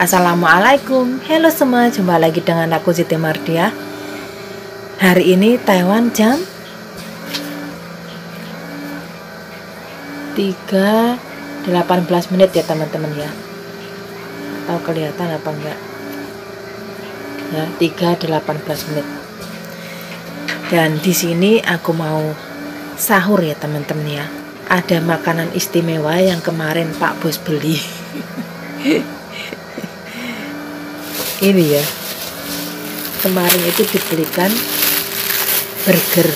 Assalamualaikum, halo semua, jumpa lagi dengan aku Siti Mardia. Hari ini Taiwan jam 3.18 menit ya teman-teman ya. Tahu kelihatan apa enggak? Ya, 3.18 menit. Dan di sini aku mau sahur ya teman-teman ya. Ada makanan istimewa yang kemarin Pak Bos beli. Ini ya, kemarin itu dibelikan burger,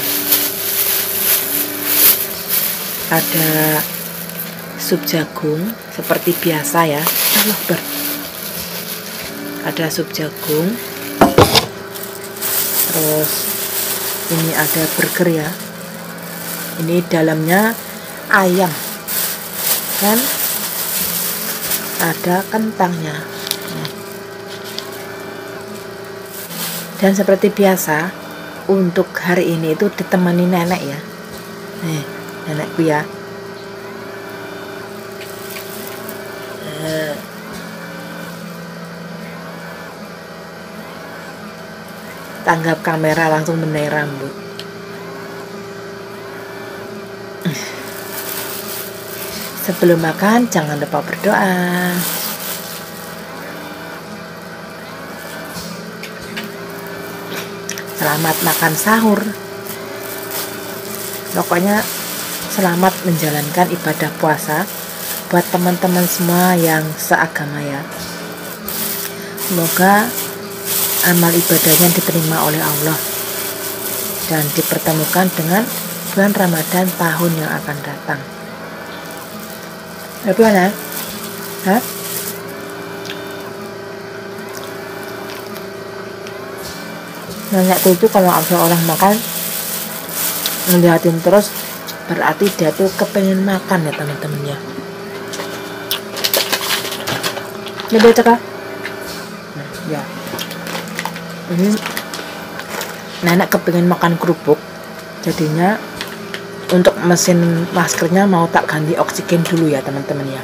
ada sup jagung seperti biasa ya. Ada sup jagung, terus ini ada burger ya, ini dalamnya ayam dan ada kentangnya. Dan seperti biasa untuk hari ini itu ditemani nenek ya. Nih, nenekku ya. Tanggap kamera langsung menaik rambut. Sebelum makan jangan lupa berdoa. Selamat makan sahur. Pokoknya selamat menjalankan ibadah puasa buat teman-teman semua yang seagama ya. Semoga amal ibadahnya diterima oleh Allah dan dipertemukan dengan bulan Ramadan tahun yang akan datang. Bagaimana? Hah? Nenekku itu kalau ada orang makan ngeliatin terus berarti dia tuh kepengen makan ya teman-teman ya. Ini baca kah? Ya. Ini nenek kepengen makan kerupuk, jadinya untuk mesin maskernya mau tak ganti oksigen dulu ya teman-teman ya.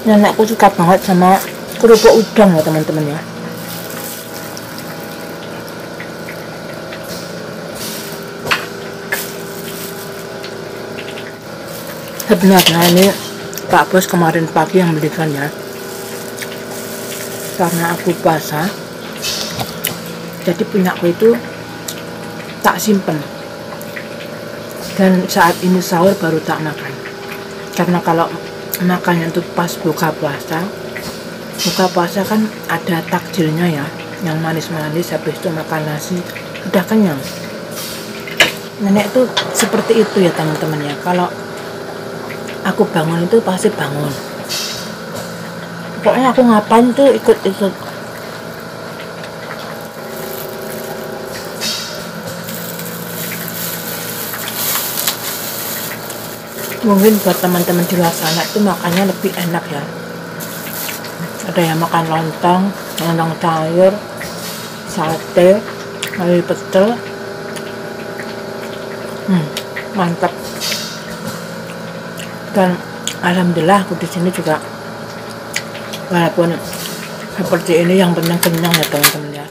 Nenekku suka banget sama kerupuk udang ya teman-teman ya. Sebenarnya ini Pak Bos kemarin pagi yang belikan ya. Karena aku puasa, jadi punyaku itu tak simpen. Dan saat ini sahur baru tak makan. Karena kalau makannya itu pas buka puasa kan ada takjilnya ya, yang manis-manis, habis itu makan nasi udah kenyang. Nenek itu seperti itu ya teman-teman ya. Kalau aku bangun itu pasti bangun, pokoknya aku ngapain tuh ikut-ikut. Mungkin buat teman-teman di luar sana itu makannya lebih enak ya. Ada yang makan lontong sayur, sate, lalu pecel. Mantap. Dan alhamdulillah aku di sini juga walaupun seperti ini yang penting kenyang ya teman-teman ya.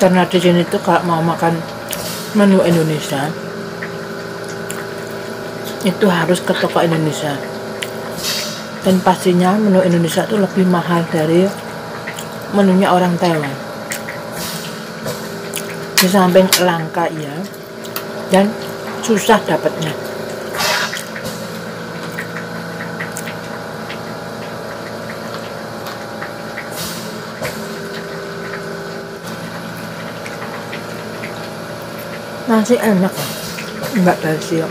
Karena di sini tuh kalau mau makan menu Indonesia itu harus ke toko Indonesia. Dan pastinya menu Indonesia itu lebih mahal dari menunya orang Taiwan. Di samping langka ya, dan susah dapatnya. Masih enak lah, nggak basi ya.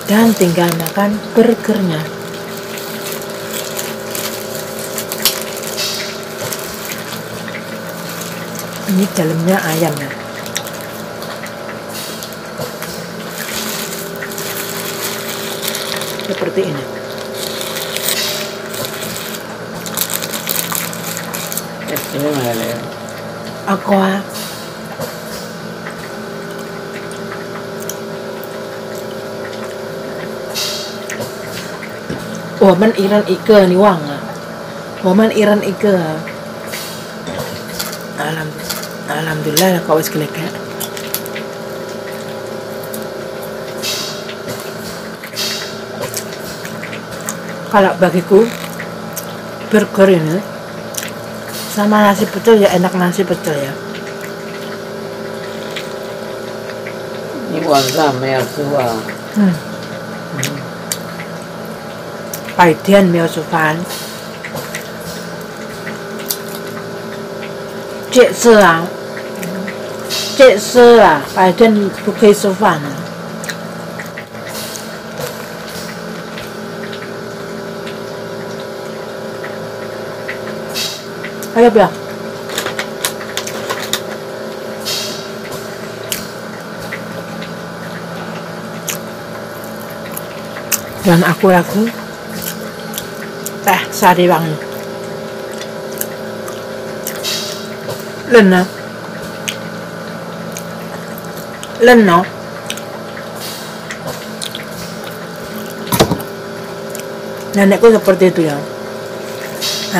Dan tinggal makan burgernya. Ini dalamnya ayam ya. Seperti ini. Ini mana ya? Aqua. Woman Iran Ike ni wang ah. Woman Iran Ike. Alhamdulillah kau wis keleka. Kalau bagiku burger ini sama nasi pecel ya enak, nasi pecel ya. Ini warna merah tua. 白天没有吃饭，这次啊，白天不可以吃饭了。还要不要？ Dan aku teh sari wangi. Lên no. Nenekku seperti itu ya.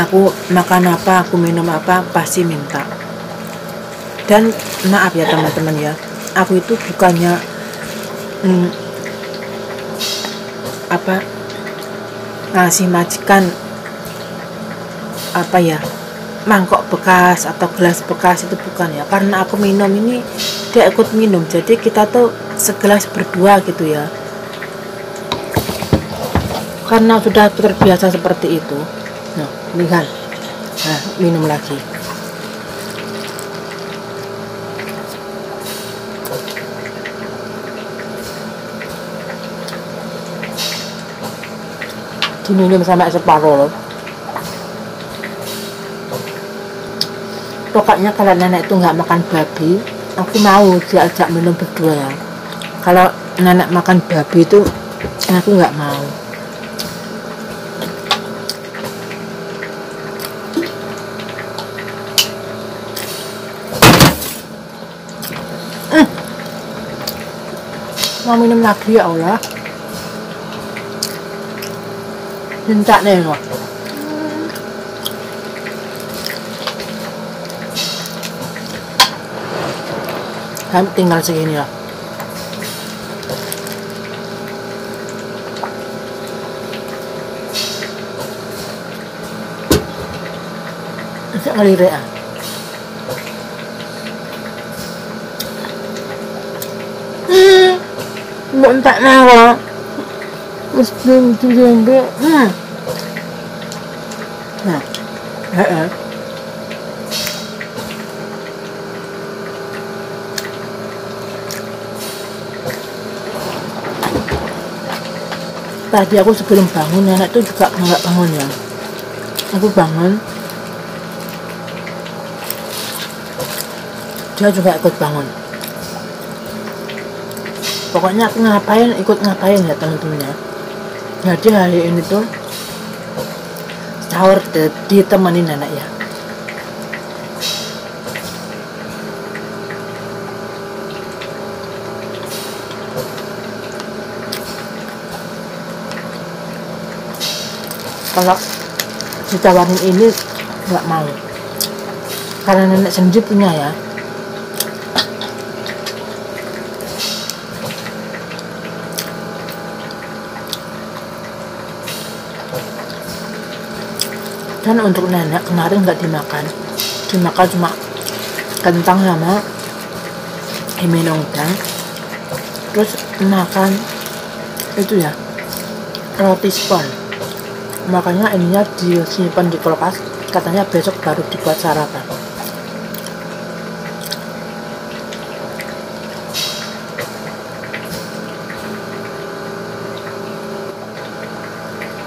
Aku makan apa, aku minum apa, pasti minta. Dan maaf ya teman-teman ya, aku itu bukannya ngasih majikan apa ya, mangkok bekas atau gelas bekas, itu bukan ya, karena aku minum ini dia ikut minum, jadi kita tuh segelas berdua gitu ya, karena sudah terbiasa seperti itu. Nah, lihat, nah minum lagi. Diminum sampai separuh loh. Pokoknya kalau nenek itu nggak makan babi, aku mau diajak minum berdua ya. Kalau nenek makan babi itu aku nggak mau. Mau minum lagi ya Allah. Minta nih loh. Kami tinggal segini lah. Masih ngelirik ah. Mau tak nawa. Mesti jumbe. Nah, tadi aku sebelum bangun, nenek tuh juga nggak bangun ya. Aku bangun, dia juga ikut bangun. Pokoknya aku ngapain, ikut ngapain ya teman-teman ya. Jadi hari ini tuh sahur ditemenin anak ya. Kalau ditawarin ini nggak mau, karena nenek sendiri punya ya. Dan untuk nenek kemarin nggak dimakan cuma kentang sama himilongdang, terus makan itu ya roti spon. Makanya ininya disimpan di kulkas, katanya besok baru dibuat sarapan.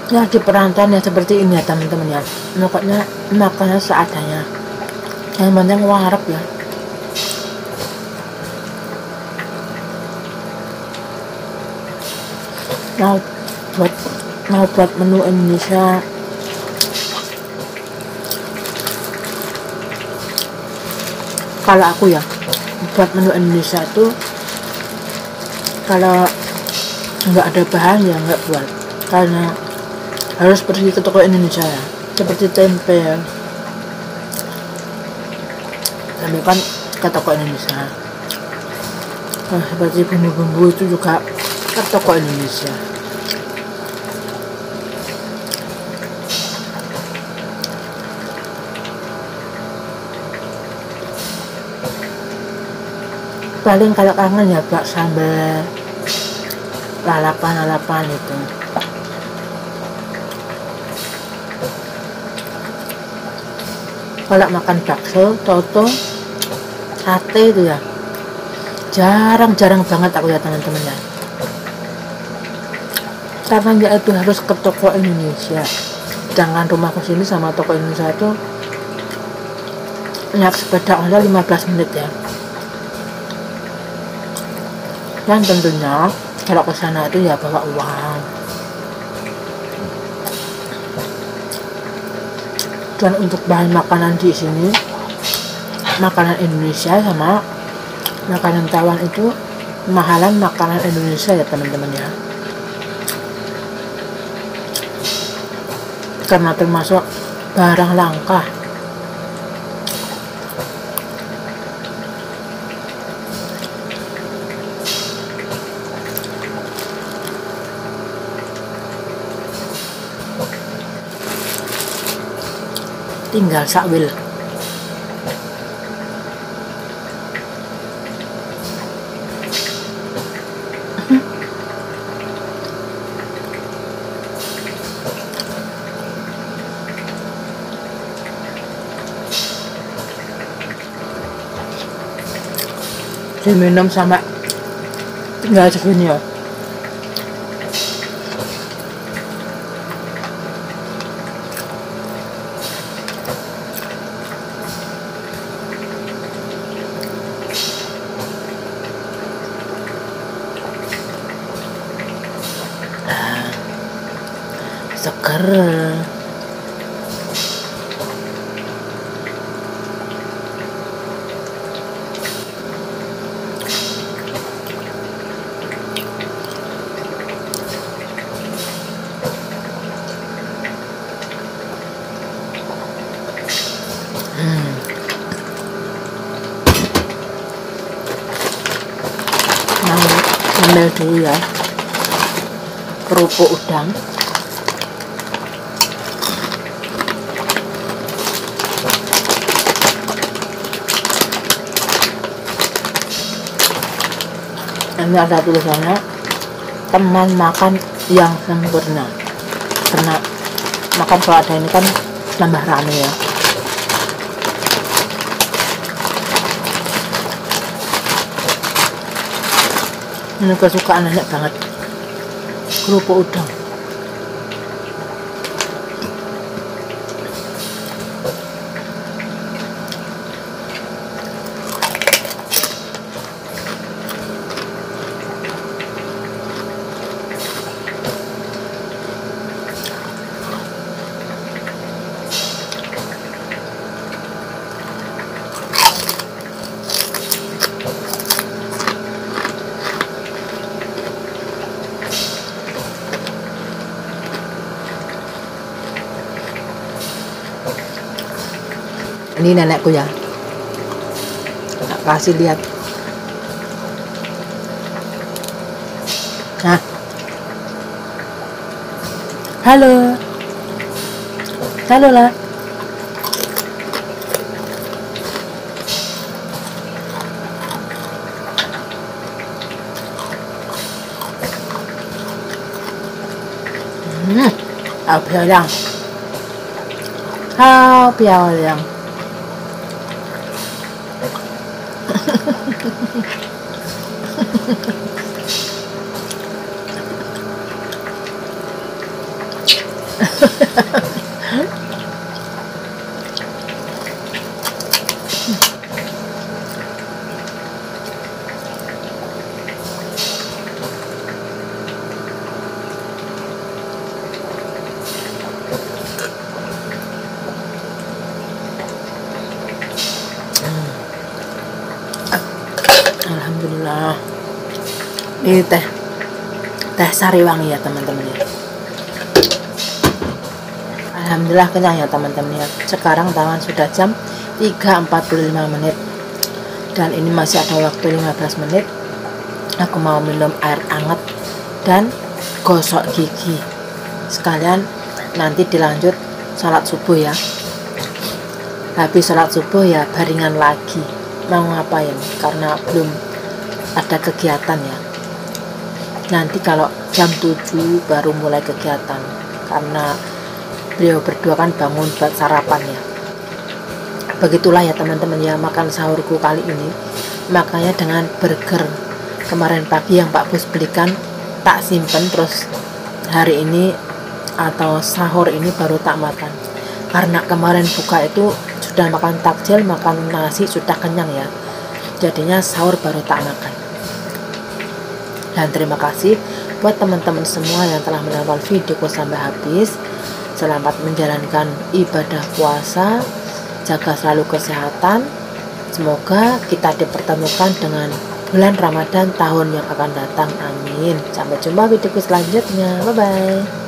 Ya di perantauan ya seperti ini ya teman-teman ya, pokoknya makannya seadanya, yang penting warap ya. Mau buat menu Indonesia kalau aku ya, buat menu Indonesia tuh kalau nggak ada bahan ya nggak buat, karena harus pergi ke toko Indonesia ya, seperti tempe ya, tempe kan ke toko Indonesia. Nah, seperti bumbu-bumbu itu juga ke toko Indonesia. Paling kalau kangen ya bak sambal lalapan itu. Kalau makan bakso, soto, sate itu ya jarang banget aku ya teman-teman ya, karena ya itu harus ke toko Indonesia. Sedangkan rumahku sini sama toko Indonesia itu naik sepeda aja 15 menit ya. Dan tentunya kalau ke sana itu ya bawa uang. Dan untuk bahan makanan di sini, makanan Indonesia sama makanan Taiwan itu mahalan makanan Indonesia ya teman-teman ya, karena termasuk barang langka. Tinggal sakwil. Diminum sama tinggal segini ya. Seger. Ngambil dulu ya kerupuk udang. Ini ada tulisannya, teman makan yang sempurna, karena makan kalau ada ini kan nambah rame ya. Ini kesukaan nenek banget, kerupuk udang. Ini nenekku ya, tak kasih lihat. Nah, halo, halo lah. Hào 漂亮，好漂亮。Alhamdulillah, ini teh Sariwangi ya teman-teman ya. Alhamdulillah kenyang ya teman-teman ya. Sekarang tangan sudah jam 3.45 menit dan ini masih ada waktu 15 menit. Aku mau minum air hangat dan gosok gigi sekalian, nanti dilanjut sholat subuh ya. Habis sholat subuh ya baringan lagi, mau ngapain karena belum ada kegiatan ya. Nanti kalau jam 7 baru mulai kegiatan, karena beliau berdua kan bangun buat sarapan ya. Begitulah ya teman-teman ya, makan sahurku kali ini. Makanya dengan burger kemarin pagi yang Pak Bus belikan tak simpen, terus hari ini atau sahur ini baru tak makan, karena kemarin buka itu sudah makan takjil, makan nasi sudah kenyang ya, jadinya sahur baru tak makan. Dan terima kasih buat teman-teman semua yang telah menonton videoku sampai habis. Selamat menjalankan ibadah puasa, jaga selalu kesehatan. Semoga kita dipertemukan dengan bulan Ramadan tahun yang akan datang, amin. Sampai jumpa videoku selanjutnya, bye bye.